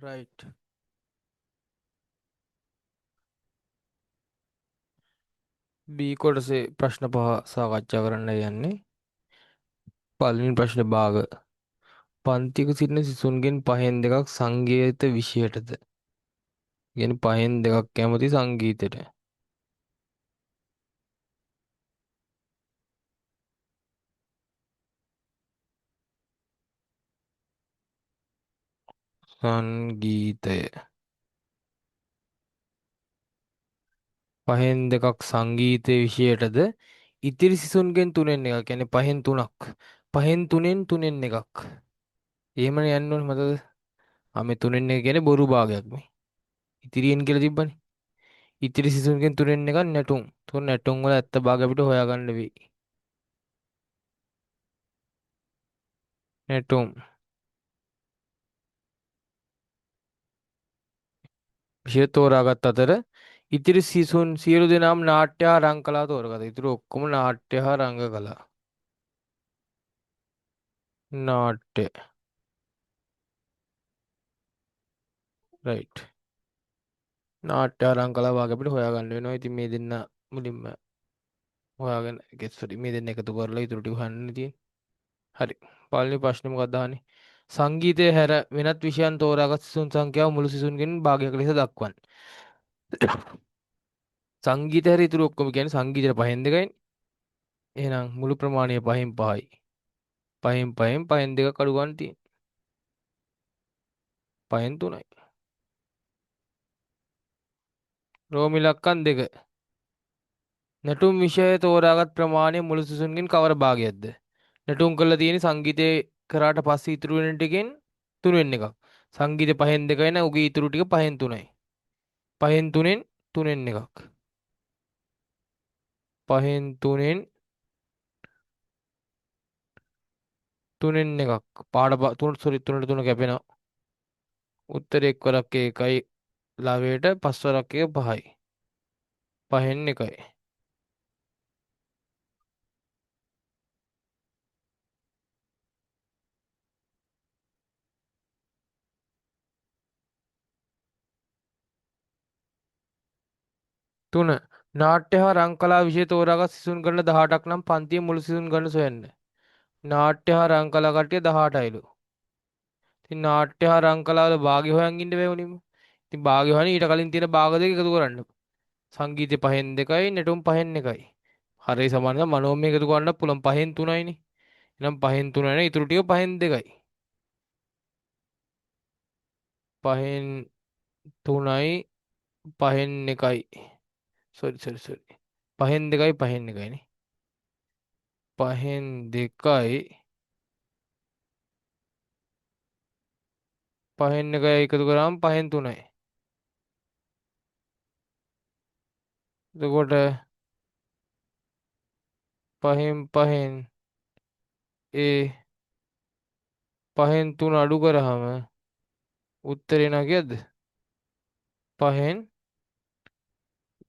Right. බී කොටසේ ප්‍රශ්න පහ සාකච්ඡා කරන්න යන්නේ. පළවෙනි ප්‍රශ්නේ භාග. පන්තික සිටින සිසුන්ගෙන් පහෙන් දෙකක් සංගීත විෂයටද. කියන්නේ පහෙන් දෙකක් කැමති සංගීතයට. සංගීතය. පහෙන් දෙකක් සංගීත විෂයටද. ඉතිරි සිසුන්ගෙන් තුනෙන් එකක්. කියන්නේ පහෙන් තුනක්. පහෙන් තුනෙන් එකක්. එහෙමනේ යන්න ඕනේ මතකද? මේ තුනෙන් එක කියන්නේ බොරු භාගයක් මේ. ඉතිරියෙන් කියලා තිබ්බනේ. ඉතිරි සිසුන්ගෙන් තුනෙන් එකක් නැටුම්. තුන් නැටුම් වල ඇත්ත භාග අපිට හොයාගන්න වෙයි. නැටුම්. විෂය තෝරාගත් අතර ඉතිරි සිසුන් සියලු දෙනාම නාට්‍ය හා රංග කලා තෝරගත්තා. ඉතුරු ඔක්කොම නාට්‍ය හා රංග කලා. නාට්‍ය. රයිට්. නාට්‍ය හා රංග කලා වාගේ අපිට හොයාගන්න වෙනවා. ඉතින් මේ දෙන්න මුලින්ම හොයාගෙන සෝරි මේ දෙන්න එකතු කරලා ඉතුරු ටික හොයන්න තියෙන්නේ. හරි. පළවෙනි ප්‍රශ්නේ මොකක්ද අහන්නේ? සංගීතය හැර වෙනත් විෂයන් තෝරාගත් සිසුන් සංඛ්‍යාව මුළු සිසුන්ගෙන් භාගයක ලෙස දක්වන්න. සංගීතය හැර ඉතුරු ඔක්කොම කියන්නේ සංගීතයට පහෙන් දෙකයිනේ. එහෙනම් මුළු ප්‍රමාණය පහෙන් පහයි. පහෙන් දෙකක් අඩු ගන්න තියෙන්නේ. පහෙන් තුනයි. රෝමි ඉලක්කම් දෙක. නැටුම් විෂය තෝරාගත් ප්‍රමාණය මුළු සිසුන්ගෙන් කවර භාගයක්ද? නැටුම් කරලා තියෙන සංගීතය කරාට පස්සේ ඉතුරු වෙන ටිකෙන් තුනෙන් එකක්. සංගීතය පහෙන් දෙකයි නේ උගේ ඉතුරු ටික පහෙන් තුනයි. පහෙන් තුනෙන් එකක්. පහෙන් තුනෙන් එකක්. තුන සෝරි තුනට තුන කැපෙනවා. උත්තරේ එක් වරක් එකයි ළවයට පස් වරක් එක පහයි. පහෙන් එකයි. තුන. නාට්‍ය හා රංග කලා විෂය තෝරාගත් සිසුන් ගණන 18ක් නම් පන්තියේ මුළු සිසුන් ගණන සොයන්න. නාට්‍ය හා රංග කලා කට්ටිය 18යිලු. ඉතින් නාට්‍ය හා රංග කලාවල භාගය හොයන් ඉන්න බෑ උනිම. ඉතින් භාගය හොයන්නේ ඊට කලින් තියෙන භාග දෙක එකතු කරන්න. සංගීතය පහෙන් දෙකයි නැටුම් පහෙන් එකයි. හරි සමාන නම් මනෝමය එකතු කරන්න පුළුවන් පහෙන් තුනයිනේ. එහෙනම් පහෙන් තුනයි නේ ඉතුරු ටික පහෙන් දෙකයි. පහෙන් තුනයි පහෙන් එකයි. සෝරි. පහෙන් දෙකයි පහෙන් එකයිනේ. පහෙන් දෙකයි පහෙන් එකයි එකතු කරාම පහෙන් තුනයි. එතකොට පහෙන් ඒ පහෙන් තුන අඩු කරාම උත්තරේ නගියද? පහෙන්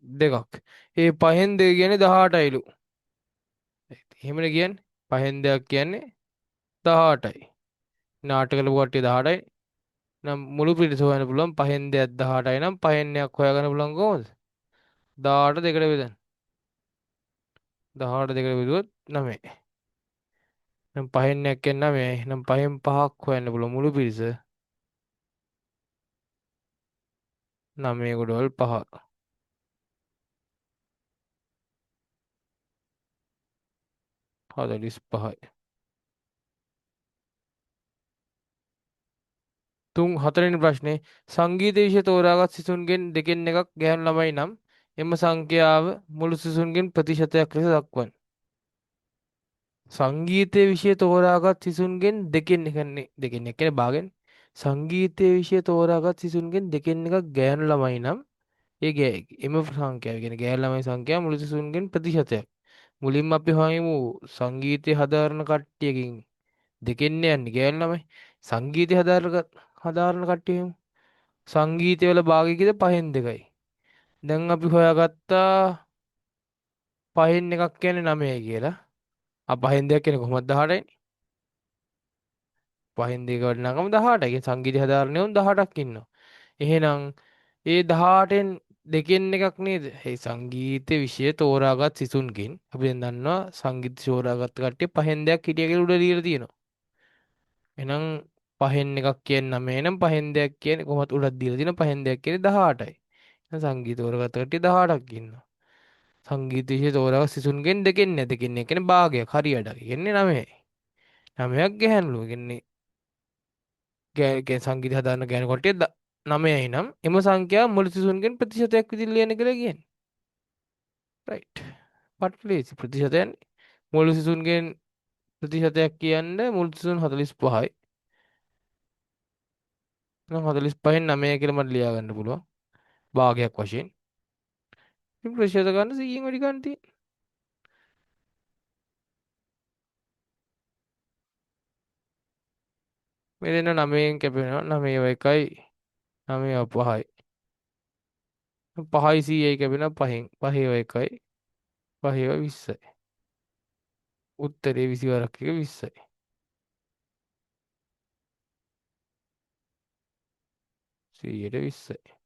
දෙකක්. ඒ පහෙන් දෙක කියන්නේ 18යිලු. එහෙමනේ කියන්නේ. පහෙන් දෙකක් කියන්නේ 18යි. නාටක කරපු කට්ටිය 18යි. නම් මුළු පිරිස හොයන්න පුළුවන් පහෙන් දෙකක් 18යි නම් පහෙන් එකක් හොයාගන්න පුළුවන් කොහොමද? 18 දෙකට බෙදන්න. 18 දෙකට බෙදුවොත් 9. නම් පහෙන් එකක් කියන්නේ 9යි. නම් පහෙන් පහක් හොයන්න පුළුවන් මුළු පිරිස 9 ගොඩවල් 5. 45යි. හතරවෙනි ප්‍රශ්නේ සංගීත විෂය තෝරාගත් සිසුන්ගෙන් දෙකෙන් එකක් ගැහැණු ළමයි නම් එම සංඛ්‍යාව මුළු සිසුන්ගෙන් ප්‍රතිශතයක් ලෙස දක්වන්න. සංගීතයේ විෂය තෝරාගත් සිසුන්ගෙන් දෙකෙන් එක කියන්නේ භාගෙන්. සංගීතයේ විෂය තෝරාගත් සිසුන්ගෙන් දෙකෙන් එකක් ගැහැණු ළමයි නම් එම සංඛ්‍යාව කියන්නේ ගැහැණු ළමයි සංඛ්‍යාව මුළු සිසුන්ගෙන් ප්‍රතිශතයක්. මුලින්ම අපි හොයමු සංගීතය හදාරන කට්ටියකින් දෙකෙන් යන්නේ ගැහැණු ළමයි. සංගීතය හදාරන කට්ටිය සංගීතය වල භාගය කීයද? පහෙන් දෙකයි. දැන් අපි හොයාගත්තා පහෙන් එකක් කියන්නේ 9යි කියලා. පහෙන් දෙකක් කියන්නේ කොහොමද 18යි? පහෙන් දෙක වටිනාකම 18යි. කියන්නේ සංගීතය හදාරන්නේ උන් 18ක් ඉන්නවා. එහෙනම් ඒ 18න් දෙකෙන් එකක් නේද? ඒ සංගීත විෂය තෝරාගත් සිසුන්ගෙන් අපි දැන් දන්නවා සංගීත තෝරාගත් කට්ටිය පහෙන් දෙයක් හිටිය කියලා උඩ දීලා තියෙනවා. එහෙනම් පහෙන් එකක් කියන්නේ 9 නම් පහෙන් දෙයක් කියන්නේ කොහොමද උඩක් දීලා තියෙන පහෙන් දෙයක් කියන්නේ 18යි. එහෙනම් සංගීත තෝරාගත් කට්ටිය 18ක් ඉන්නවා. සංගීත විෂය තෝරාගත් සිසුන්ගෙන් දෙකෙන් නෑ දෙකෙන් එක කියන්නේ භාගයක් හරියටක්. කියන්නේ 9යි. 9ක් ගැහැණුලු. කියන්නේ සංගීත හදාරන ගෑනු කට්ටිය 9යි නම් එම සංඛ්‍යාව මුළු සිසුන්ගෙන් ප්‍රතිශතයක් විදිහට ලියන කියලා කියන්නේ. රයිට්. පට්ලේසි ප්‍රතිශතයන් මුළු සිසුන්ගෙන් ප්‍රතිශතයක් කියන්නේ මුළු සිසුන් 45යි. නම් 45න් 9 කියලා මට ලියා ගන්න පුළුවන්. භාගයක් වශයෙන්. ඉතින් ප්‍රතිශත ගන්න 100න් වැඩි ගන්න තියෙන්නේ. මේ දෙන්න 9න් කැපෙනවා 9 1යි 9 5යි. 5යි 100යි කැපෙනවා 5න් 5 1යි 5 20යි. උත්තරේ 20 වරක් එක 20යි. 100ට 20යි.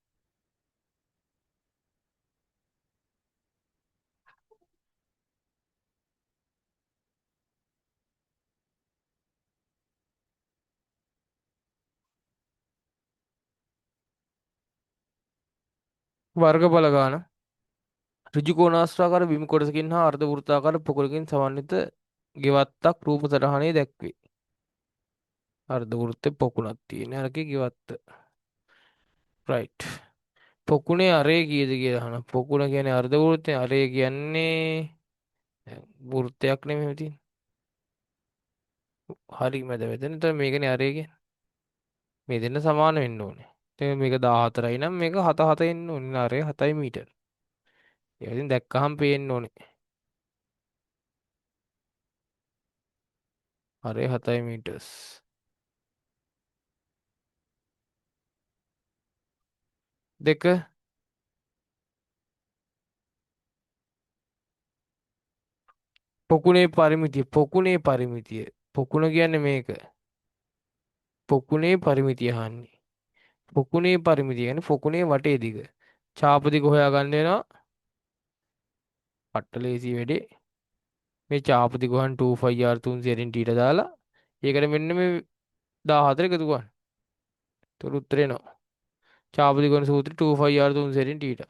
වර්ගඵල ගාන ඍජු කෝණාශ්‍රාකාර බිම් කොටසකින් හා අර්ධ වෘත්තාකාර පොකුණකින් සමන්විත ගෙවත්තක් රූප සටහනේ දැක්වේ. අර්ධ වෘත්තේ පොකුණක් තියෙන අරකේ ගෙවත්ත. රයිට්. පොකුණේ අරේ කීයද කියලා අහන. පොකුණ කියන්නේ අර්ධ වෘත්තේ අරේ කියන්නේ වෘත්තයක් නෙමෙයි තියෙන්නේ. හරි මැද මෙතන. එතන මේකනේ අරේ කියන්නේ. මේ දෙන්න සමාන වෙන්න ඕනේ. එතන මේක 14යි නම් මේක 7 7 එන්න ඕනේ. අරේ 7යි මීටර. ඒක ඉතින් දැක්කහම පේන්න ඕනේ. අරේ 7යි මීටර්ස්. දෙක පොකුණේ පරිමිතිය පොකුණ කියන්නේ මේක පොකුණේ පරිමිතිය අහන්නේ පොකුණේ පරිමිතිය කියන්නේ පොකුණේ වටේ දිග චාප දිග හොයාගන්න වෙනවා පට්ටලේසි වැඩේ මේ චාප දිග හොයන් 2πr 300 ට දාලා ඒකට මෙන්න මේ 14 එකතු කරන්න ඒතර උත්තරේ එනවා චාප දිග වෙන සූත්‍රය 2πr 300 ට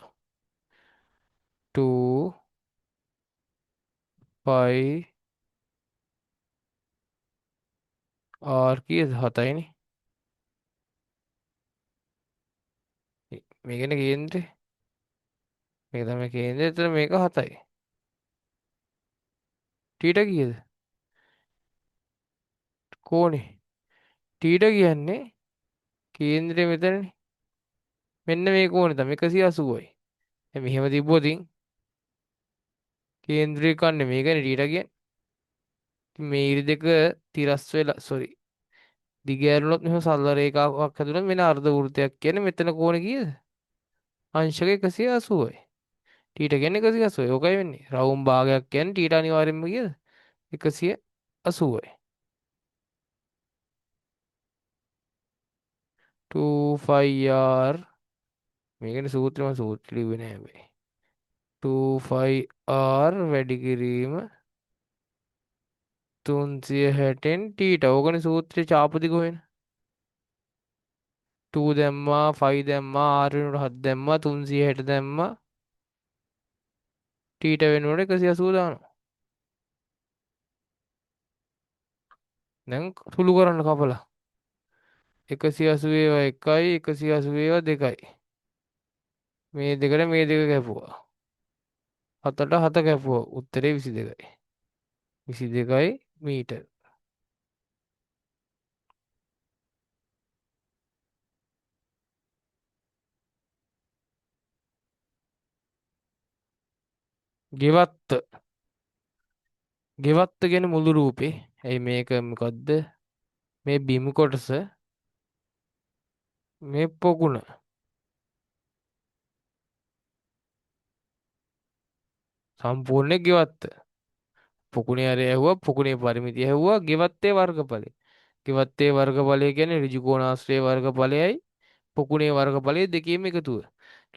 2 5 r කීයද 7යිනේ මේකනේ කේන්ද්‍රේ මේක තමයි කේන්ද්‍රය එතන මේක 7යි ටීට කීයද කෝනේ ටීට කියන්නේ කේන්ද්‍රය මෙතනනේ මෙන්න මේ කෝණය තමයි 180යි දැන් මෙහෙම තිබ්බොත් කේන්ද්‍රය කන්නේ මේකනේ ටීට කියන්නේ ඉතින් මේ ඉරි දෙක තිරස් වෙලා දිග ඇරුණොත් මෙහෙම සරල රේඛාවක් හැදුනොත් මෙන්න අර්ධ වෘත්තයක් කියන්නේ මෙතන කෝණය කීයද අංශක 180යි ටීට කියන්නේ 180යි ඕකයි වෙන්නේ රවුම් භාගයක් කියන්නේ ටීට අනිවාර්යෙන්ම කීයද 180යි 2πr මේකනේ සූත්‍රය මම සූත්‍රය ලිව්වේ නෑ හැබැයි 2πr වැඩි කිරීම 360න් ටීට ඕකනේ සූත්‍රයේ චාපදික හොයන 2 දැම්මා 5 දැම්මා r වෙනුවට 7 දැම්මා 360 දැම්මා ටීට වෙනුවට 180 දානවා දැන් සුළු කරන්න කපලා 180 ඒවා 1යි 180 ඒවා 2යි මේ දෙකට මේ දෙක කැපුවා 7ට 7 කැපුවා උත්තරේ 22යි 22යි මීටර් ගෙවත්ත ගෙවත්ත ගැන මුළු රූපේ ඇයි මේක මොකද්ද මේ බිම් කොටස මේ පොකුණ සම්පූර්ණ ගෙවත්ත පොකුණේ අරය ඇහුවා පොකුණේ පරිමිතිය ඇහුවා ගෙවත්තේ වර්ගඵලය ගෙවත්තේ වර්ගඵලය කියන්නේ ඍජු කෝණාශ්‍රයේ වර්ගඵලයයි පොකුණේ වර්ගඵලය දෙකේම එකතුව.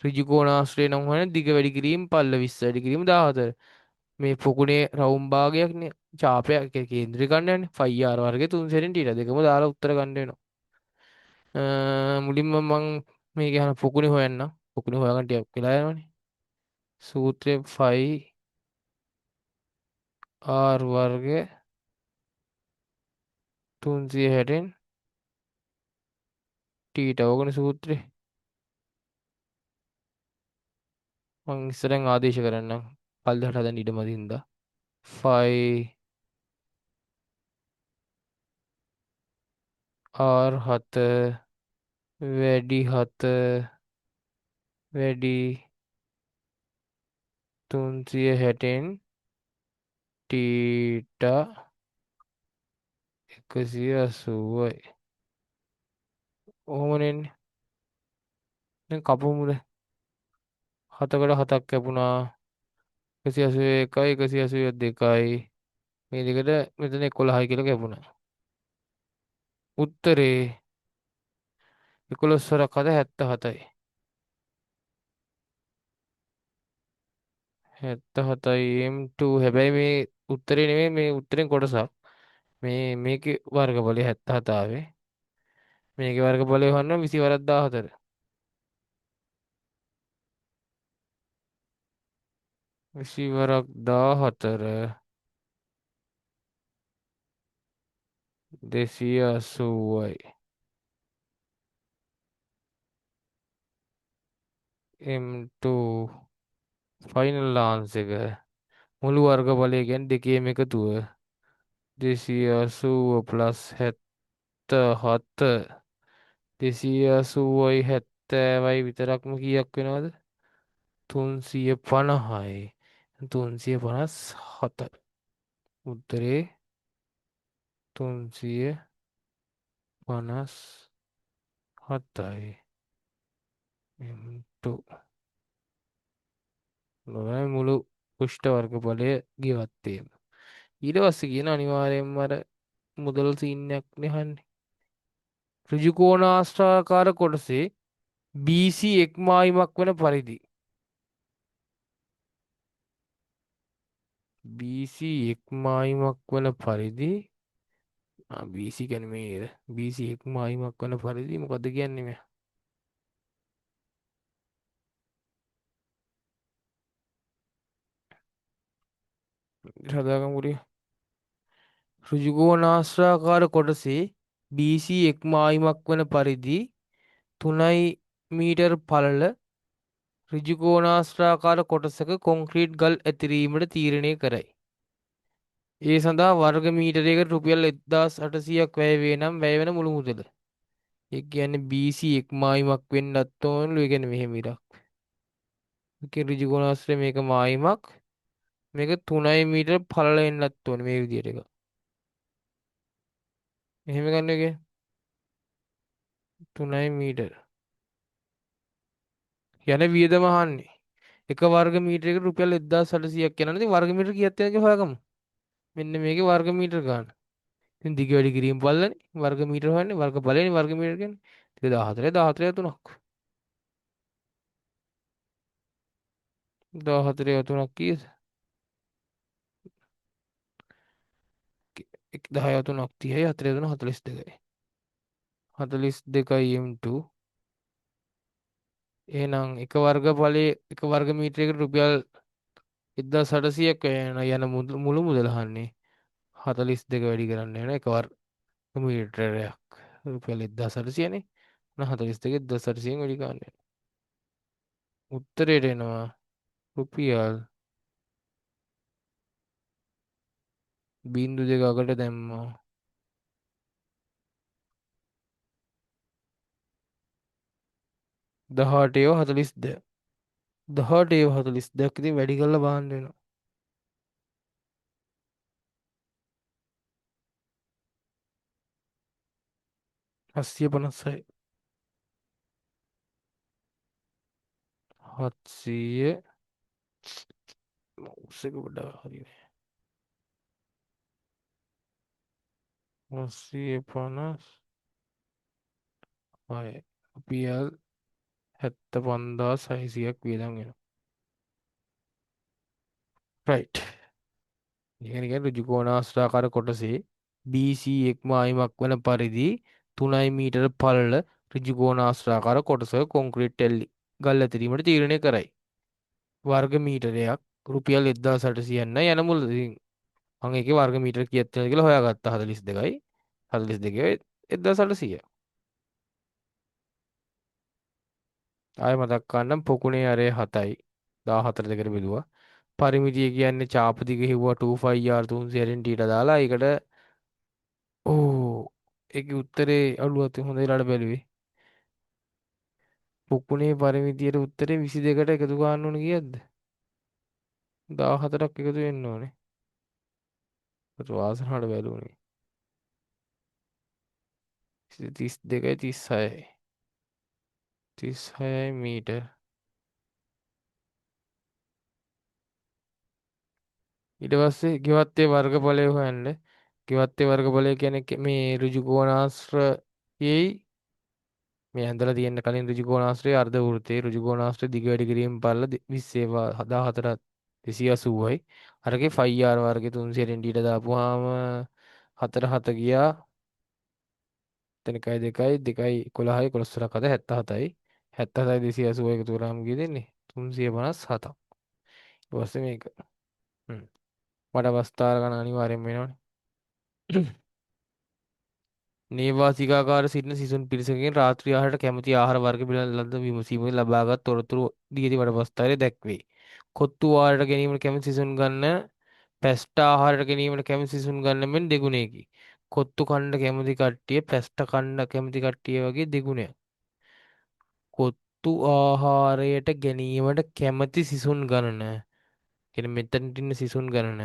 ඍජු කෝණාශ්‍රය නම් හොයන දිග වැඩි කිරීම පල්ල 20 වැඩි කිරීම 14. මේ පොකුණේ රවුම් භාගයක්නේ ඡාපයක් කේන්ද්‍රික ගන්නනේ ෆයි ආර් වර්ගයේ 3 සෙන්ටි ඊට දෙකම දාලා උත්තර ගන්න වෙනවා. මුලින්ම මම මේක යන පොකුණේ හොයන්න. පොකුණේ හොයාගන්න ටිකක් වෙලා යනවනේ. සූත්‍රය ෆයි ආර් වර්ගය 360න් ටීට ඕගනේ සූත්‍රේ. මං ඉස්සරෙන් ආදේශ කරන්නම්. පල්ලෙහාට හදන්න ඉඩ මදි හින්දා. ෆයි ආර් 7 වැඩි 7 වැඩි 360න් ටීට 180යි. ඔහොමනේ. දැන් කපමුද? 7කට 7ක් කැපුණා. 181යි 182යි. මේ දෙකට මෙතන 11යි කියලා කැපුණා. උත්තරේ 11 වරක් 7 77යි. 77යි M2. හැබැයි මේ උත්තරේ නෙමෙයි මේ උත්තරෙන් කොටසක්. මේකේ වර්ගඵලය 77 ආවේ. මේකේ වර්ගඵලය හොයන්න 20 වරක් 14. 20 වරක් 14 280යි. M2 ෆයිනල් ආන්සර් එක මුළු වර්ගඵලය කියන්නේ දෙකේම එකතුව 280 ප්ලස් 77 280යි 70යි විතරක්ම කීයක් වෙනවද? 350යි 357. උත්තරේ 357යි. M2 නොවැ මුළු පුෂ්ඨ වර්ගඵලය ගෙවත්තේම. ඊට පස්සේ කියන අනිවාර්යයෙන්ම අර මුදල් සීන් එකක් නෙහන්නේ. ඍජු කෝණාශ්‍රාකාර කොටසේ BC එක්මායිමක් වන පරිදි BC එක්මායිමක් වන පරිදි BC කියන්නේ මේද? BC එක්මායිමක් වන පරිදි මොකද්ද කියන්නේ මේ? හදාගමු ටික. ඍජු කෝණාශ්‍රාකාර කොටසේ BC එක්මායිමක් වන පරිදි 3 මීටර් පළල ඍජු කෝණාශ්‍රාකාර කොටසක කොන්ක්‍රීට් ගල් ඇතිරීමට තීරණය කරයි. ඒ සඳහා වර්ග මීටරයකට රුපියල් 1800ක් වැය වේ නම් වැය වෙන මුළු මුදල. ඒ කියන්නේ BC එක්මායිමක් වෙන්නත් ඕනලු. ඒ කියන්නේ මෙහෙම ඉරක්. ඒකේ ඍජු කෝණාශ්‍රය මේක මායිමක්. මේක 3 මීටර පළල වෙන්නත් ඕනේ මේ විදිහට එක. එහෙම ගන්න එක 3 මීටර. යන වියදම අහන්නේ. එක වර්ග මීටරයකට රුපියල් 1800ක් යනවා. ඉතින් වර්ග මීටර කීයක් තියෙනවද කියලා හොයාගමු. මෙන්න මේකේ වර්ග මීටර ගන්න. ඉතින් දිග වැඩි කිරීම බලන්නේ වර්ග මීටර හොයන්නේ වර්ග බලන්නේ වර්ග මීටර කියන්නේ. ටික 14 14 3ක්. 14 3ක් කීයද? 10 3ක් 30යි 4 3 42යි. 42යි M2. එහෙනම් එක වර්ග ඵලයේ එක වර්ග මීටරයකට රුපියල් 1800ක් යන මුළු මුදල අහන්නේ. 42 වැඩි කරන්න වෙන එක වර්ග මීටරයක් රුපියල් 1800නේ. 42 1800න් වැඩි කරන්න. උත්තරේට එනවා රුපියල් 0.2කට දැම්මා. 18 42. 18 42ක් ඉතින් වැඩි කරලා බලන්න වෙනවා. 856. 700 මවුස් එක පොඩ්ඩක් හරි නෑ. 850 හය රුපියල් 75600ක් වියදම් වෙනවා. රයිට්. ඉගෙන ගන්න ඍජුකෝණාශ්‍රාකාර කොටසේ BC එක්ම ආයිමක් වන පරිදි 3 මීටර පළල ඍජුකෝණාශ්‍රාකාර කොටසක කොන්ක්‍රීට් ඇල්ලි ගල් ඇතිරීමට තීරණය කරයි. වර්ග මීටරයක් රුපියල් 1800යි යන මුල. ඉතින් මම ඒකේ වර්ග මීටර කීයක් තියෙනවද කියලා හොයාගත්තා. 42යි 42 1800. ආයෙ මතක් කරන්නම් පොකුණේ අරය 7යි 14 දෙකට බෙදුවා. පරිමිතිය කියන්නේ චාප දිග හිව්වා 25R 300 ට දාලා ඒකට ඕ ඒකේ උත්තරේ අලුවත් හොඳ වෙලාවට බැලුවේ. පොකුණේ පරිමිතියට උත්තරේ 22කට එකතු කරන්න ඕන කීයක්ද? 14ක් එකතු වෙන්න ඕනේ. ඒක වාසනාවට බැලුවනේ. 32යි 36යි 36යි මීටර්. ඊට පස්සේ ගෙවත්තේ වර්ගඵලය හොයන්න. ගෙවත්තේ වර්ගඵලය කියන්නේ මේ ඍජු කෝණාශ්‍රයේයි මේ ඇඳලා තියෙන කලින් ඍජු කෝණාශ්‍රයේ අර්ධ වෘත්තයේ ඍජු කෝණාශ්‍රය දිග වැඩි කිරීම පළල 20 14 280යි. අරගේ 5R වර්ගය 300 ට දාපුවාම 4 7 ගියා. එතන 1 2යි 2යි 11යි 11 4ක් 77යි. 77යි 280 එකතු කරාම කී දෙන්නේ 357ක්. ඊට පස්සේ මේක මට අවස්ථාර ගන්න අනිවාර්යෙන් වෙනවනේ. නේවාසිකාගාර සිටින සිසුන් පිරිසකින් රාත්‍රී ආහාරයට කැමැති ආහාර වර්ග පිළිබඳ ලද විමසීමෙන් ලබාගත් තොරතුරු දිගදී වටපස්තරේ දැක්වේ. කොත්තු ආහාරයට ගැනීමට කැමැති සිසුන් ගන්න පැස්ටා ආහාරයට ගැනීමට කැමති සිසුන් ගන්න මෙන් දෙගුණයකි. කොත්තු කණ්ඩ කැමති කට්ටිය පැස්ට කණ්ඩ කැමති කට්ටිය වගේ දෙගුණයක්. කොත්තු ආහාරයට ගැනීමට කැමති සිසුන් ගණන. කියන මෙතනට ඉන්න සිසුන් ගණන.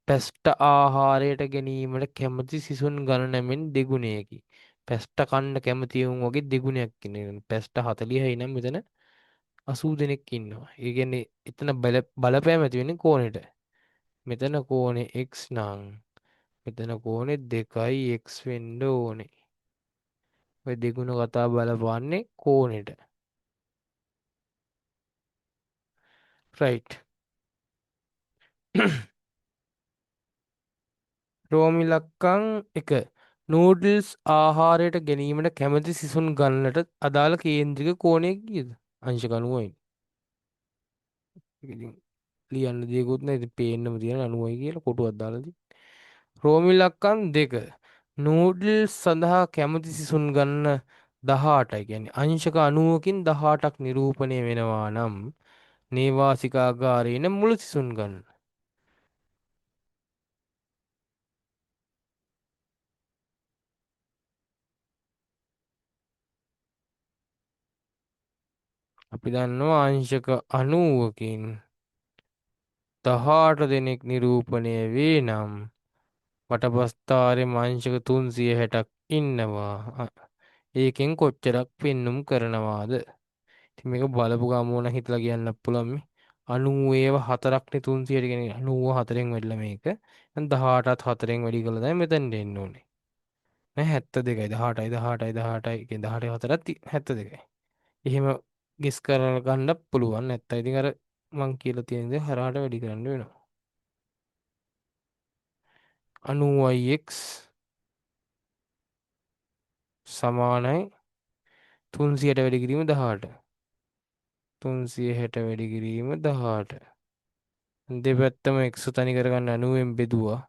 පැස්ට ආහාරයට ගැනීමට කැමති සිසුන් ගණන මෙන් දෙගුණයකි. පැස්ට කණ්ඩ කැමතිවුන් වගේ දෙගුණයක් කියන පැස්ට 40යි නම් මෙතන 80 දෙනෙක් ඉන්නවා. ඒ කියන්නේ එතන බලපෑම ඇති වෙන්නේ කෝණෙට. මෙතන කෝණේ x නම් මෙතන කෝණේ 2යි x වෙන්න ඕනේ. ඔය දෙගුණ කතා බලපන්නේ කෝණෙට. රයිට්. රෝමිලක්කං 1 නූඩල්ස් ආහාරයට ගැනීමට කැමති සිසුන් ගන්නට අදාළ කේන්ද්‍රික කෝණය කීයද? අංශක 90යි. ඉතින් ලියන්න දෙයක්වත් නැහැ. ඉතින් පේන්නම තියෙන 90යි කියලා කොටුවක් දාලා තියෙන්නේ. රෝමිලක්කං 2 නූඩල්ස් සඳහා කැමති සිසුන් ගන්න 18යි. කියන්නේ අංශක 90කින් 18ක් නිරූපණය වෙනවා නම් නේවාසිකාගාරේන මුළු සිසුන් ගන්න. අපි දන්නවා අංශක 90කින් 18 දෙනෙක් නිරූපණය වේ නම් වටපස්ථාරේ අංශක 360ක් ඉන්නවා. ඒකෙන් කොච්චරක් පෙන්눔 කරනවාද? ඉතින් මේක බලපු ගමන් ඕන හිතලා කියන්න පුළුවන් මේ 90 ඒවා 4ක්නේ 300ට කියන්නේ 94න් වැඩිලා මේක. දැන් 18ත් 4න් වැඩි කළා තමයි මෙතෙන්ට එන්න ඕනේ. නෑ 72යි 18යි 18යි 18යි කියන්නේ 18යි 4ත් 72යි. එහෙම ගෙස් කරලා ගන්න පුළුවන්. නැත්නම් ඉතින් අර මං කියලා තියෙන දේ හරහාට වැඩි කරන්න වෙනවා. 90ix සමානයි 300ට වැඩි කිරීම 18. 360 වැඩි කිරීම 18. දෙපැත්තම x තනි කරගන්න 90ෙන් බෙදුවා.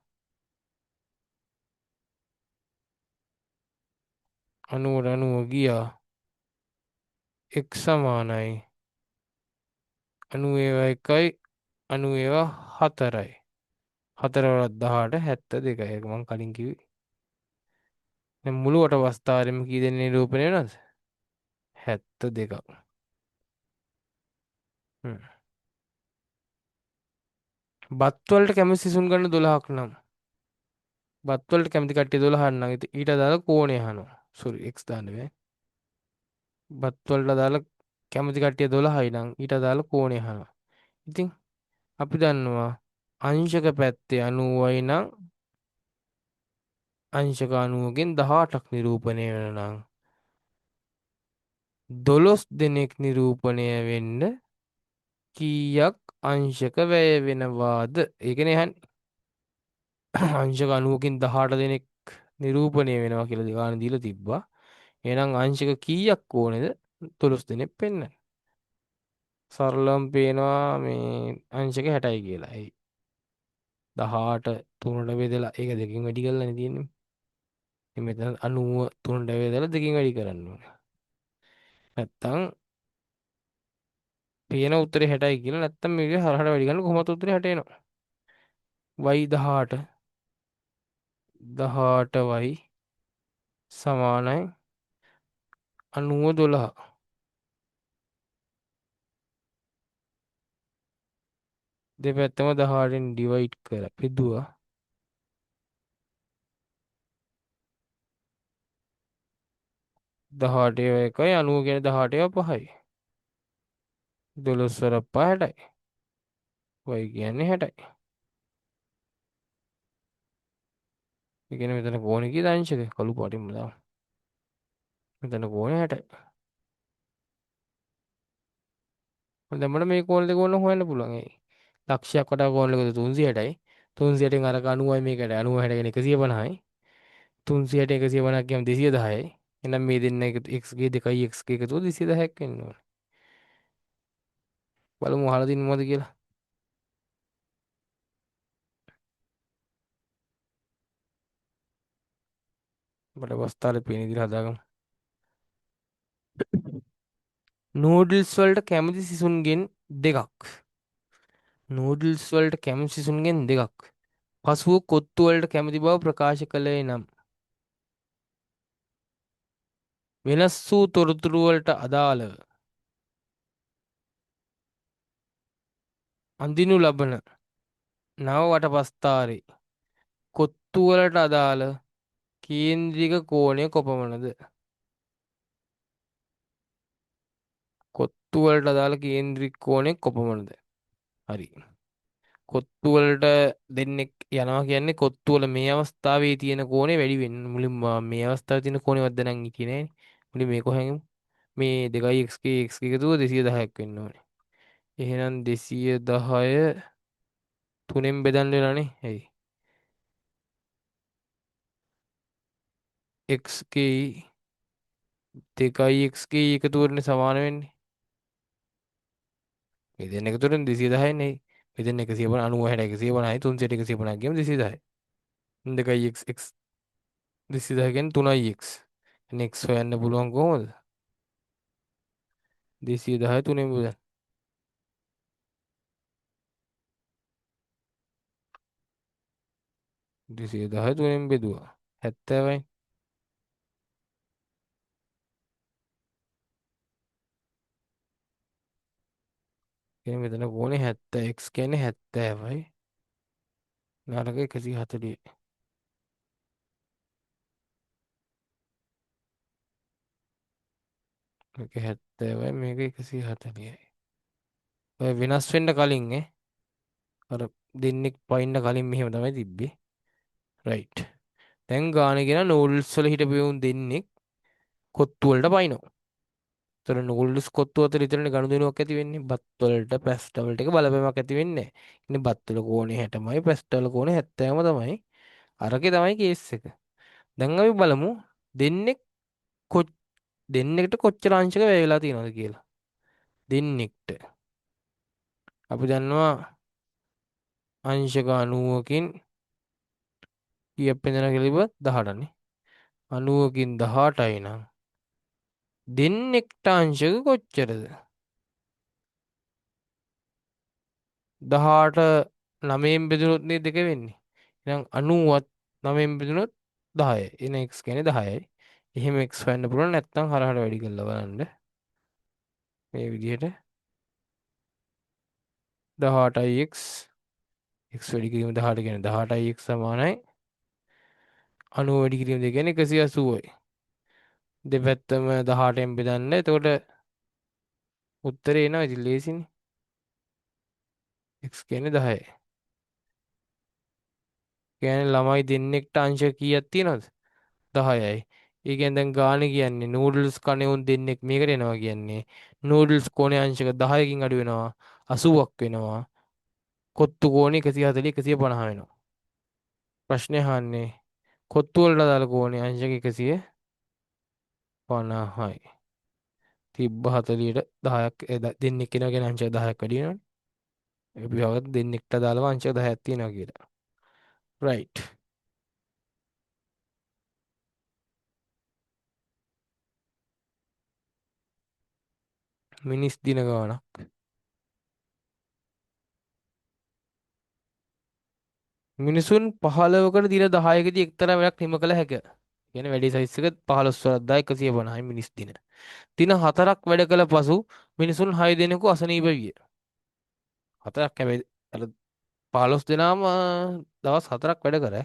90ට 90 ගියා. x සමානයි 90 ඒවා 1යි 90 ඒවා 4යි. 4 වලත් 18 72යි. ඒක මං කලින් කිව්වේ. දැන් මුළු වටවස්තාවෙම කී දෙනෙක් නිරූපණය වෙනවද? 72ක්. හ්ම්. බත් වලට කැමති සිසුන් ගන්න 12ක් නම් බත් වලට කැමති කට්ටිය 12ක් නම් ඊට අදාළ කෝණය අහනවා. සෝරි x දාන්න බෑ. බත් වලට අදාළ කැමති කට්ටිය 12යි නම් ඊට අදාළ කෝණය අහනවා. ඉතින් අපි දන්නවා අංශක පැත්තේ 90යි නම් අංශක 90කින් 18ක් නිරූපණය වෙන නම් 12 දෙනෙක් නිරූපණය වෙන්න කීයක් අංශක වැය වෙනවාද? ඒ කියන්නේ අංශක 90කින් 18 දෙනෙක් නිරූපණය වෙනවා කියලා ගාන දීලා තිබ්බා. එහෙනම් අංශක කීයක් ඕනේද? 12 දෙනෙක් පෙන්න. සරලවම පේනවා මේ අංශක 60යි කියලා. එයි 18 3ට බෙදලා ඒක දෙකකින් වැඩි කරලානේ තියෙන්නේ. ඉතින් මෙතන 90 3ට බෙදලා දෙකකින් වැඩි කරන්න ඕනේ. නැත්තම් පේන උත්තරේ 60යි කියලා නැත්තම් මේක හරහට වැඩි කරන්න කොහොමද උත්තරේ 60 එනවා. y 18 18y සමානයි 90 12. දෙපැත්තම 18න් ඩිවයිඩ් කරලා බෙදුවා. 18 එකයි 90 කියන්නේ 18 5යි. 12 වර 5 60යි. y කියන්නේ 60යි. ඒ කියන්නේ මෙතන කෝණේ කීයද අංශක? කළු පාටින්ම දාමු. මෙතන කෝණේ 60යි. දැන් මට මේ කෝණ දෙක ඕන හොයන්න පුළුවන්. ඒ ලක්ෂයක් වටා කෝණ දෙක 360යි. 360න් අරක 90යි මේකට 90 60 කියන්නේ 150යි. 360 150ක් කියම 210යි. එහෙනම් මේ දෙන්න එක x ගේ 2යි x ගේ එකතුව 210ක් වෙන්න ඕනේ. බලමු අහලා තින්නේ මොකද කියලා. අපිට අවස්ථාවේ පේන විදිහට හදාගමු. නූඩල්ස් වලට කැමති සිසුන්ගෙන් දෙකක්. නූඩල්ස් වලට කැමති සිසුන්ගෙන් දෙකක්. පසුව කොත්තු වලට කැමති බව ප්‍රකාශ කළේ නම් වෙනස් වූ තොරතුරු වලට අදාළව අඳිනු ලබන නව වටපස්ථාරේ කොත්තු වලට අදාළ කේන්ද්‍රික කෝණය කොපමණද? කොත්තු වලට අදාළ කේන්ද්‍රික කෝණය කොපමණද? හරි. කොත්තු වලට දෙන්නෙක් යනවා කියන්නේ කොත්තු වල මේ අවස්ථාවේ තියෙන කෝණය වැඩි වෙන්න මුලින්ම මේ අවස්ථාවේ තියෙන කෝණෙවත් දැනන් ඉන්නේ නෑනේ. මුලින් මේක හොයමු. මේ 2x x එකතුව 210ක් වෙන්න ඕනේ. එහෙනම් 210 3ෙන් බෙදන්න වෙලානේ. ඇයි? x ගේ 2x ගේ එකතුවටනේ සමාන වෙන්නේ. මේ දෙන්න එකතුවෙන් 210 නේ. මේ දෙන්න 150 90 60 150යි 300 150ක් ගියම 210යි. 2x x 210 කියන්නේ 3x. එන්නේ x හොයන්න පුළුවන් කොහොමද? 210 3ෙන් බෙදන්න. 210 3ෙන් බෙදුවා 70යි. කියන්නේ මෙතන කෝණේ 70 x කියන්නේ 70යි. නරක 140. මේක 70යි මේක 140යි. ඔය වෙනස් වෙන්න කලින් අර දෙන්නෙක් පයින්න කලින් මෙහෙම තමයි තිබ්බේ. රයිට්. දැන් ගානේ ගෙන නූඩල්ස් වල හිටපු උන් දෙන්නෙක් කොත්තු වලට පයින්නවා. ඒතර නූඩල්ස් කොත්තු අතර ඉතරනේ ගනුදෙනුවක් ඇති වෙන්නේ. බත් වලට පැස්ටා වලට එක බලපෑමක් ඇති වෙන්නේ නැහැ. ඉන්නේ බත් වල කෝණේ 60මයි පැස්ටා වල කෝණේ 70ම තමයි. අරකේ තමයි කේස් එක. දැන් අපි බලමු දෙන්නෙක් කො දෙන්නෙක්ට කොච්චර අංශක වැය වෙලා තියෙනවද කියලා. දෙන්නෙක්ට අපි දන්නවා අංශක 90කින් කීයක් පෙන්වනවා කියලා ඉබ 18නේ. 90කින් 18යි නම් දෙන්නෙක්ට අංශක කොච්චරද? 18 9න් බෙදුනොත් නේ දෙක වෙන්නේ. එහෙනම් 90ත් 9න් බෙදුනොත් 10යි. එන x කියන්නේ 10යි. එහෙම x හොයන්න පුළුවන් නැත්නම් හරහට වැඩි කරලා බලන්න. මේ විදිහට 18යි x x වැඩි කිරීම 18 කියන්නේ 18යි x සමානයි 90 වැඩි කිරීම දෙක කියන්නේ 180යි. දෙපැත්තම 18න් බෙදන්න. එතකොට උත්තරේ එනවා. ඉතින් ලේසිනේ. x කියන්නේ 10යි. කියන්නේ ළමයි දෙන්නෙක්ට අංශ කීයක් තියෙනවද? 10යි. ඒ කියන්නේ දැන් ගානේ කියන්නේ නූඩල්ස් කනේ උන් දෙන්නෙක් මේකට එනවා කියන්නේ. නූඩල්ස් කෝණේ අංශක 10කින් අඩු වෙනවා 80ක් වෙනවා. කොත්තු කෝණේ 140 150 වෙනවා. ප්‍රශ්නේ අහන්නේ කොත්තු වලට දාලා කෝණේ අංශක 150යි. තිබ්බ 40ට 10ක් දෙන්නෙක් කෙනා කියන අංශක 10ක් වැඩි වෙනවනේ. අපි හවත් දෙන්නෙක්ට දාලා අංශක 10ක් තියෙනවා කියලා. රයිට්. මිනිස් දින ගාණක්. මිනිසුන් 15කට දින 10කදී එක්තරා වැඩක් නිම කළ හැක. කියන්නේ වැඩි සයිස් එක 15 වරක්දා 150යි මිනිස් දින. දින 4ක් වැඩ කළ පසු මිනිසුන් 6 දෙනෙකු අසනීප විය. 4ක් හැබැයි අර 15 දෙනාම දවස් 4ක් වැඩ කරයි.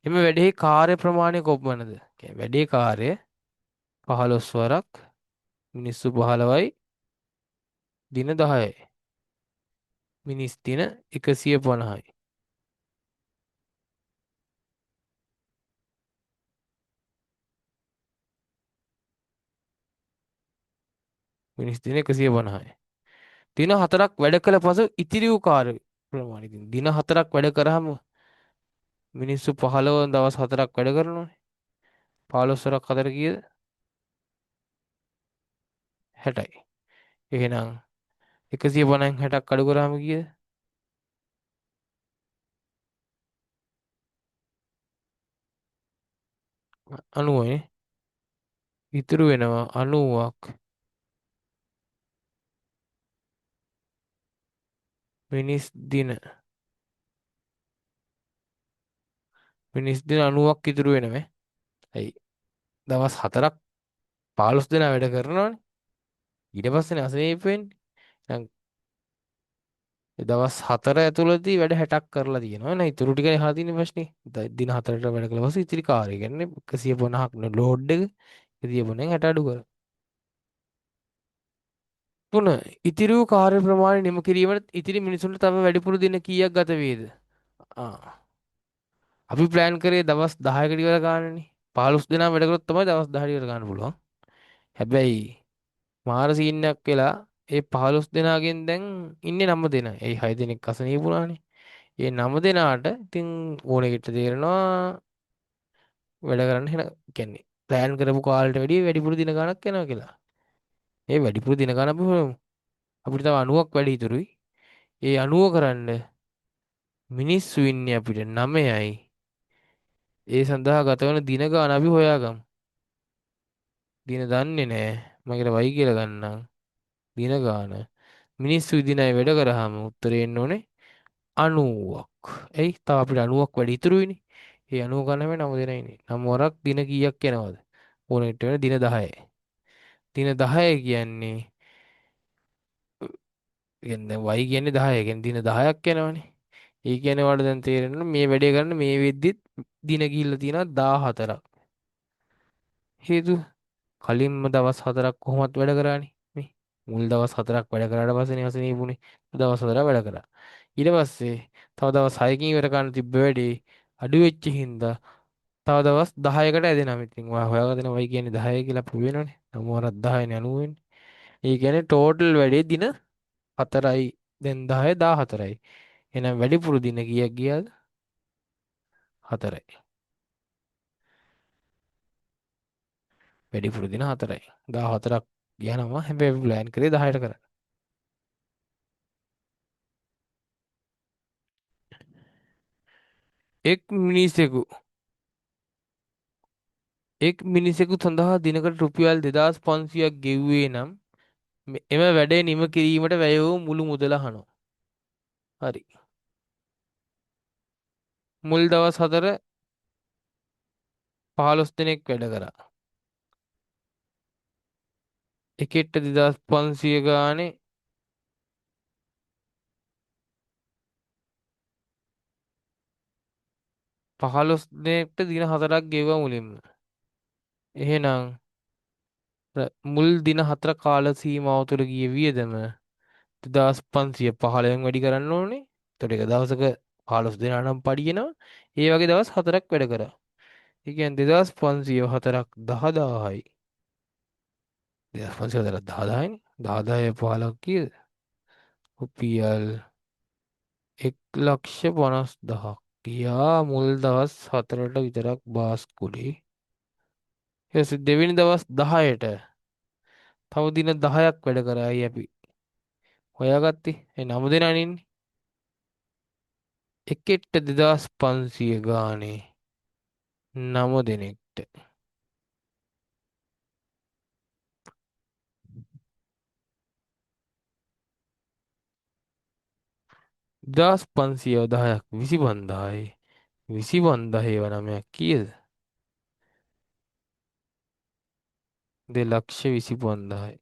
එම වැඩෙහි කාර්ය ප්‍රමාණය කොපමණද? කියන්නේ වැඩේ කාර්ය 15 වරක් මිනිස්සු 15යි දින 10යි. මිනිස් දින 150යි. මිනිස් දින 150යි. දින 4ක් වැඩ කළ පසු ඉතිරි වූ කාර්ය ප්‍රමාණය. දින 4ක් වැඩ කරාම මිනිස්සු 15 දවස් 4ක් වැඩ කරනවානේ. 15 වරක් 4 කීයද? 60යි. එහෙනම් 150න් 60ක් අඩු කරාම කීයද? 90නේ. ඉතුරු වෙනවා 90ක්. මිනිස් දින. මිනිස් දින 90ක් ඉතුරු වෙනවේ. ඇයි? දවස් 4ක් 15 දෙනා වැඩ කරනවානේ. ඊට පස්සේනේ අසනීප වෙන්නේ. දැන් දවස් 4 ඇතුළතදී වැඩ 60ක් කරලා තියෙනවා නේ. ඉතුරු ටිකනේ අහලා තියෙන ප්‍රශ්නේ. දින 4ට වැඩ කළා පස්සේ ඉතිරි කාර්ය කියන්නේ 150ක් ලෝඩ් එක 150න් 60 අඩු කරා. 3. ඉතිරි වූ කාර්ය ප්‍රමාණය නිම කිරීමට ඉතිරි මිනිසුන්ට තව වැඩිපුර දින කීයක් ගත වේද? අපි ප්ලෑන් කරේ දවස් 10කට ඉවර ගන්නනේ. 15 දෙනා වැඩ කරොත් තමයි දවස් 10ට ඉවර ගන්න පුළුවන්. හැබැයි මාර සීන් එකක් වෙලා ඒ 15 දෙනාගෙන් දැන් ඉන්නේ 9 දෙනා. ඒ 6 දෙනෙක් අසනීප වුණානේ. ඒ 9 දෙනාට ඉතින් ඕනෙකට තේරෙනවා වැඩ කරන්න හින කියන්නේ ප්ලෑන් කරපු කාලයට වැඩිය වැඩිපුර දින ගණක් යනවා කියලා. ඒ වැඩිපුර දින ගණන් අපි හොයමු. අපිට තව 90ක් වැඩි ඉතුරුයි. ඒ 90 කරන්න මිනිස්සු ඉන්නේ අපිට 9යි. ඒ සඳහා ගත වන දින ගාන අපි හොයාගමු. දින දන්නේ නැහැ. මගේට වයි කියලා ගන්නම්. දින ගාන. මිනිස්සු දිනයි වැඩ කරාම උත්තරේ එන්න ඕනේ 90ක්. එයි තව අපිට 90ක් වැඩි ඉතුරුයිනේ. ඒ 90 ගන්න හැම 9 දෙනා ඉන්නේ. 9 වරක් දින කීයක් යනවද? ඕනෙට වෙන දින 10යි. දින 10 කියන්නේ කියන්නේ වයි කියන්නේ 10. කියන්නේ දින 10ක් යනවනේ. ඒ කියන්නේ ඔයාලට දැන් තේරෙනවා මේ වැඩේ කරන්න මේ වෙද්දිත් දින ගිහිල්ලා තියෙනවා 14ක්. හේතුව කලින්ම දවස් 4ක් කොහොමත් වැඩ කරානේ. මේ මුල් දවස් 4ක් වැඩ කරාට පස්සේ අසනීපුනේ. දවස් 4ක් වැඩ කරා. ඊට පස්සේ තව දවස් 6කින් ඉවර කරන්න තිබ්බ වැඩේ අඩු වෙච්ච හින්දා තව දවස් 10කට ඇදෙනවා. ඉතින් ඔයා හොයාගන්න වයි කියන්නේ 10 කියලා අපු වෙනවනේ. 9 වරක් 10නේ 90 වෙන්නේ. ඒ කියන්නේ ටෝටල් වැඩේ දින 4යි. දැන් 10 14යි. එහෙනම් වැඩිපුර දින කීයක් ගියාද? 4යි. වැඩිපුර දින 4යි. 14ක් යනවා. හැබැයි අපි ප්ලෑන් කරේ 10ට කරන්න. එක් මිනිසෙකු එක් මිනිසෙකු සඳහා දිනකට රුපියල් 2500ක් ගෙව්වේ නම් එම වැඩේ නිම කිරීමට වැය වූ මුළු මුදල අහනවා. හරි. මුල් දවස් 4 15 දිනක් වැඩ කරා. එකෙක්ට 2500 ගානේ 15 දිනකට දින 4ක් ගෙවුවා මුලින්ම. එහෙනම් මුල් දින 4 කාල සීමාව තුළ ගිය වියදම 2500 15න් වැඩි කරන්න ඕනේ. එතකොට එක දවසක 15 දෙනා නම් පඩියනවා. ඒ වගේ දවස් 4ක් වැඩ කරා. ඒ කියන්නේ 2504ක් 10000යි. 2504ක් 10000යිනේ. 10000 15ක් කීයද? රුපියල් 1,50,000ක්. ගියා මුල් දවස් 4ට විතරක් බාස්කුලේ. ඊට පස්සේ දෙවෙනි දවස් 10ට තව දින 10ක් වැඩ කරායි අපි. හොයාගත්තේ. ඒ 9 දෙනානේ ඉන්නේ. එකෙක්ට 2500 ගානේ 9 දෙනෙක්ට. 1510ක් 25000යි. 25000 ඒවා 9ක් කීයද? 2,25,000යි.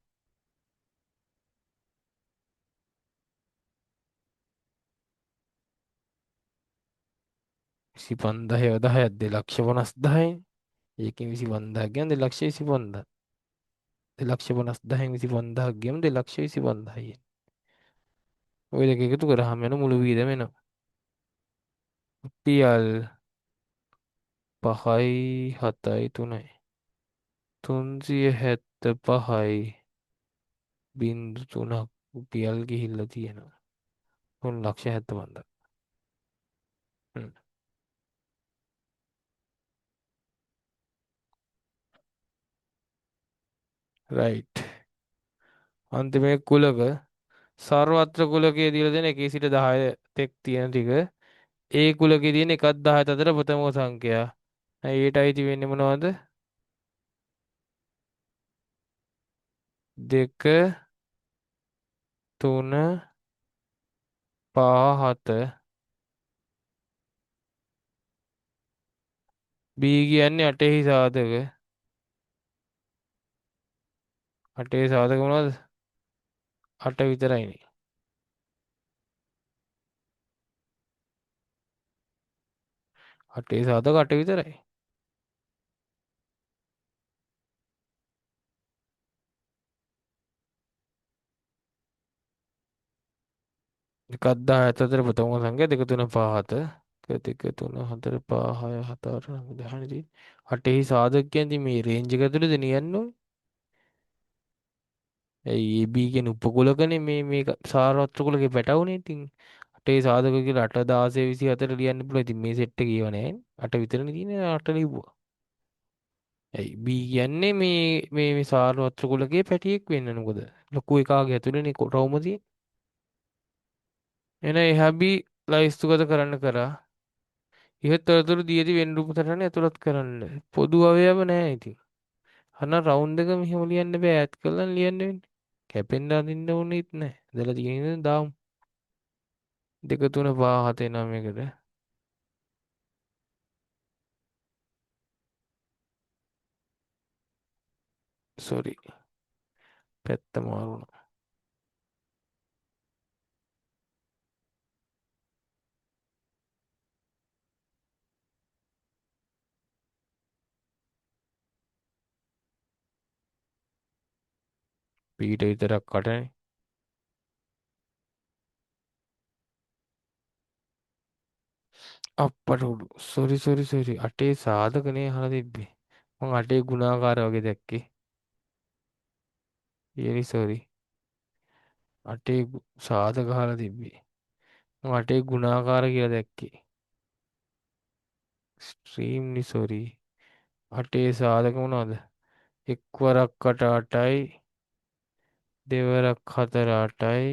25000 10ක් 2,50,000යි. ඒකෙන් 25000 ගියම 2,25,000. 2,50,000න් 25000 ගියම 2,25,000යි. ඔය දෙක එකතු කරාම යන මුළු වියදම එනවා. රුපියල් 5යි 7යි 3යි. 375යි බින්දු 3ක් රුපියල් ගිහිල්ලා තියෙනවා. 3,75,000. රයිට්. අන්තිමේ කුලක සර්වත්‍ර කුලකයේ දීලා දෙන 1 සිට 10 තෙක් තියෙන ටික ඒ කුලකයේ තියෙන 1ත් 10ත් අතර ප්‍රථම සංඛ්‍යා. ඊට අයිති වෙන්නේ මොනවද? 2 3 5 7. B කියන්නේ 8ෙහි සාධක. 8ේ සාධක මොනවද? 8 විතරයිනේ. 8ේ සාධක 8 විතරයි. එකක් 10ත් අතර ප්‍රථම සංඛ්‍යා 2 3 5 7. 1 2 3 4 5 6 7 8 9 10 දී 8ෙහි සාධක කියන්නේ මේ රේන්ජ් එක ඇතුළේ දෙනියන්න ඕනේ. ඇයි ඒ B කියන උපකුලකනේ මේක සාරවත්‍ර කුලකේ පැටවුනේ. ඉතින් 8ේ සාධක කියලා 8 16 24 ලියන්න පුළුවන්. ඉතින් මේ සෙට් එකේ ඒව නැහැ නේ. 8 විතරනේ තියෙන්නේ. 8 ලිව්වා. ඇයි B කියන්නේ මේ සාරවත්‍ර කුලකයේ පැටියෙක් වෙන්න මොකද? ලොකු එකාගේ ඇතුළේනේ රවුම තියෙන්නේ. එන එහා B ලයිස්තුගත කරන්න කරා. ඉහත තොරතුරු දියදී වෙන් රූප සටහන ඇතුළත් කරන්න. පොදු අවයව නැහැ ඉතින්. අන්න රවුන්ඩ් එක මෙහෙම ලියන්න බෑ. ඈඩ් කරලා ලියන්න වෙන්නේ. කැපෙන්න අදින්න ඕනෙත් නැහැ. ඉඳලා තියෙන දාමු. 2 3 5 7 9කට. සෝරි. පැත්ත මාරු වුණා. පීට විතරක් කටනේ. අප්පට උඩු. සෝරි. 8 සාධකනේ අහලා තිබ්බේ. මං 8 ගුණාකාර වගේ දැක්කේ. සෝරි. 8 සාධක අහලා තිබ්බේ. මං 8 ගුණාකාර කියලා දැක්කේ. Extremely sorry. 8 සාධක මොනවද? එක්වරක් කට 8යි. දෙවරක් 4 8යි.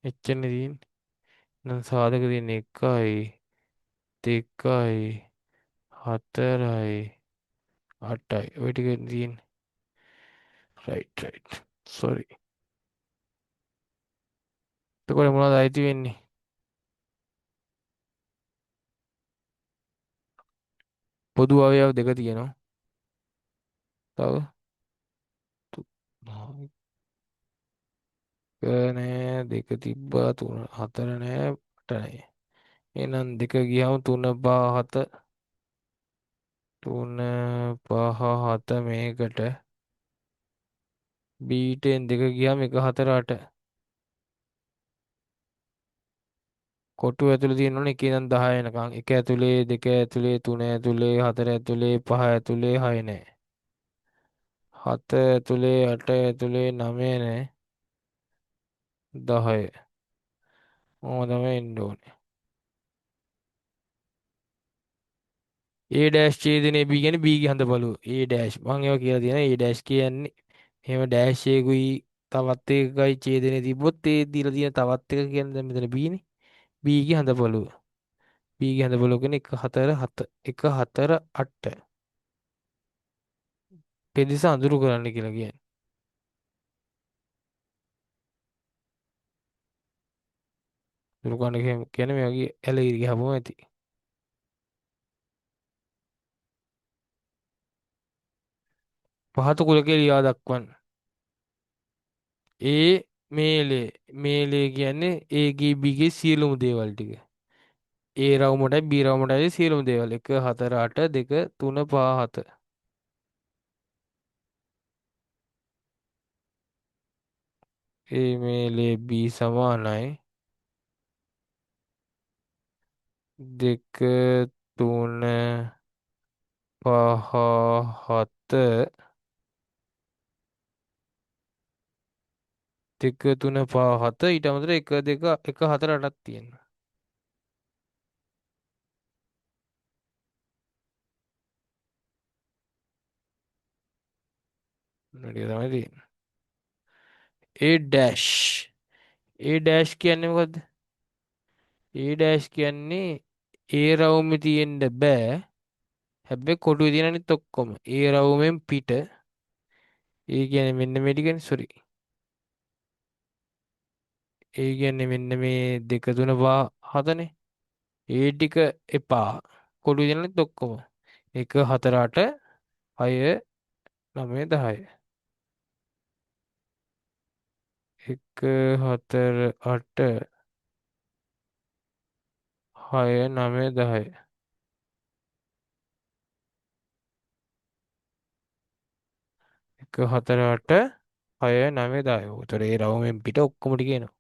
එච්චරනේ තියෙන්නේ. නම් සාධක තියෙන්නේ 1යි 2යි 4යි 8යි. ඔය ටික තියෙන්නේ. රයිට්. සෝරි. එතකොට මොනවද අයිති වෙන්නේ? පොදු අවයව දෙක තියෙනවා. තව එක නෑ දෙක තිබ්බා 3 4 නෑ 8 නෑ. එහෙනම් දෙක ගියම 3 5 7 3 5 7 මේකට B ටෙන් දෙක ගියම 1 4 8 කොටු ඇතුලේ තියෙනවනේ 1 ඉඳන් 10 වෙනකන්. 1 ඇතුලේ, 2 ඇතුලේ, 3 ඇතුලේ, 4 ඇතුලේ, 5 ඇතුලේ, 6 නෑ. 7 ඇතුලේ, 8 ඇතුලේ, 9 නෑ. 10. ඕම තමයි එන්න ඕනේ. A ඩෑෂ් ඡේදනයේ B කියන්නේ B ගේ හඳ බලුව. A ඩෑෂ් මම ඒවා කියලා තියෙනවා. A ඩෑෂ් කියන්නේ එහෙම ඩෑෂ් එකකුයි තවත් එකකයි ඡේදනයේ තිබ්බොත් ඒ දීලා තියෙන තවත් එක කියන්නේ දැන් මෙතන B නේ. B ගේ හඳ බලුව. B ගේ හඳ බලුව කියන්නේ 1 4 7 1 4 8. පෙදිස අඳුරු කරන්න කියලා කියන්නේ. අඳුරු කරන්න කියන්නේ මේ වගේ ඇලගිරි ගහපුවම ඇති. පහත කුලකේ ලියා දක්වන්න. A මේලේ මේලේ කියන්නේ A ගේ B ගේ සියලුම දේවල් ටික. A රවුමටයි B රවුමටයි සියලුම දේවල් 1 4 8 2 3 5 7. A මේලේ B සමානයි 2 3 5 7 2 3 5 7 ඊට අමතරව 1 2 1 4 8ක් තියෙනවා. වැඩි තමයි තියෙන්නේ. A ඩෑෂ් A ඩෑෂ් කියන්නේ මොකද්ද? A ඩෑෂ් කියන්නේ A රවුමේ තියෙන්න බෑ. හැබැයි කොටුවේ තියෙන අනිත් ඔක්කොම. A රවුමෙන් පිට. ඒ කියන්නේ මෙන්න මේ ටිකනේ සෝරි. ඒ කියන්නේ මෙන්න මේ 2 3 5 7නේ. ඒ ටික එපා. කොටුවේ තියෙන අනිත් ඔක්කොම. 1 4 8 6 9 10. 1 4 8 6 9 10. 1 4 8 6 9 10. උතර ඒ රවුමෙන් පිට ඔක්කොම ටික එනවා.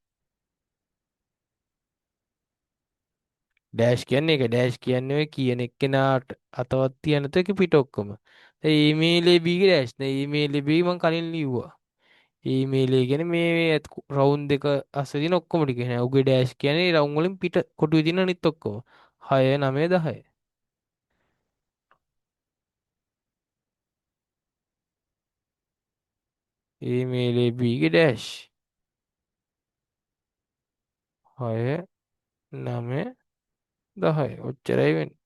ඩෑෂ් කියන්නේ ඒක ඩෑෂ් කියන්නේ ඔය කියන එක්කෙනාට අතවත් තියන තක පිට ඔක්කොම. ඒ ඊමේලේ බී ගේ ඩෑෂ් නේ ඊමේලේ බී මං කලින් ලිව්වා. ඊමේලේ කියන්නේ මේ රවුම් දෙක අස්සේ තියෙන ඔක්කොම ටික නේ. උගේ ඩෑෂ් කියන්නේ රවුම් වලින් පිට කොටුවේ තියෙන අනිත් ඔක්කොම. 6 9 10. ඊමේලේ බී ගේ ඩෑෂ් 6 9 10 ඔච්චරයි වෙන්නේ.